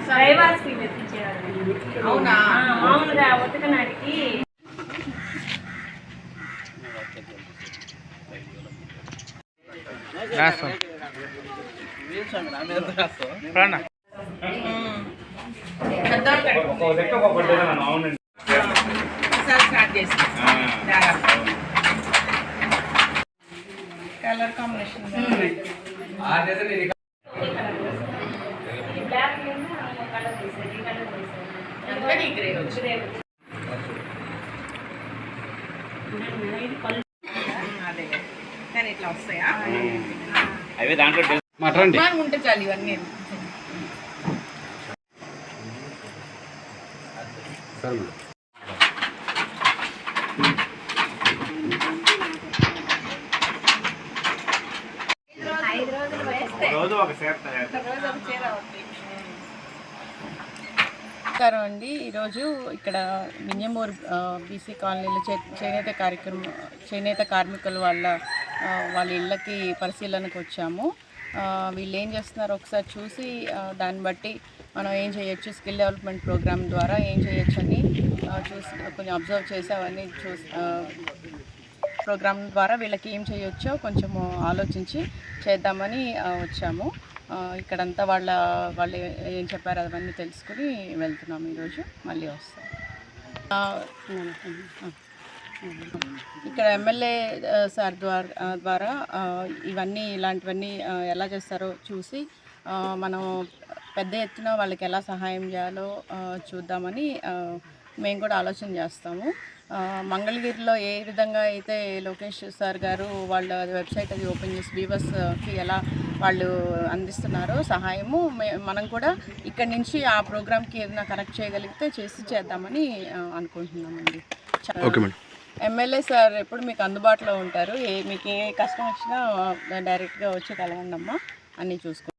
డ్రైవర్స్కి తెప్పించేవాళ్ళు. అవునా? మామూలుగా ఉతకనాటికి colour combination అదే కానీ ఇట్లా వస్తాయా అవే దాంట్లో ఉంటే చాలు ఇవన్నీ నమస్కారం అండి. ఈరోజు ఇక్కడ మిన్యమూరు బీసీ కాలనీలో చేనేత కార్మికులు వాళ్ళ ఇళ్ళకి పరిశీలనకు వచ్చాము. వీళ్ళు ఏం చేస్తున్నారో ఒకసారి చూసి దాన్ని బట్టి మనం ఏం చేయొచ్చు, స్కిల్ డెవలప్మెంట్ ప్రోగ్రామ్ ద్వారా ఏం చేయొచ్చు అని చూసి కొంచెం అబ్జర్వ్ చేసి అవన్నీ ప్రోగ్రామ్ ద్వారా వీళ్ళకి ఏం చేయొచ్చో కొంచెము ఆలోచించి చేద్దామని వచ్చాము. ఇక్కడంతా వాళ్ళు ఏం చెప్పారో అవన్నీ తెలుసుకుని వెళ్తున్నాము. ఈరోజు మళ్ళీ వస్తాం. ఇక్కడ ఎమ్మెల్యే సార్ ద్వారా ఇలాంటివన్నీ ఎలా చేస్తారో చూసి మనం పెద్ద ఎత్తున వాళ్ళకి ఎలా సహాయం చేయాలో చూద్దామని మేము కూడా ఆలోచన చేస్తాము. మంగళగిరిలో ఏ విధంగా అయితే లోకేష్ సార్ గారు వాళ్ళ వెబ్సైట్ అది ఓపెన్ చేసి వీవర్స్కి ఎలా వాళ్ళు అందిస్తున్నారో సహాయము మనం కూడా ఇక్కడి నుంచి ఆ ప్రోగ్రామ్కి ఏదైనా కనెక్ట్ చేయగలిగితే చేద్దామని అనుకుంటున్నామండి. ఎమ్మెల్యే సార్ ఎప్పుడు మీకు అందుబాటులో ఉంటారు. మీకు ఏ కష్టం వచ్చినా డైరెక్ట్గా వచ్చి కలవండి అమ్మా, అన్నీ చూసుకోండి.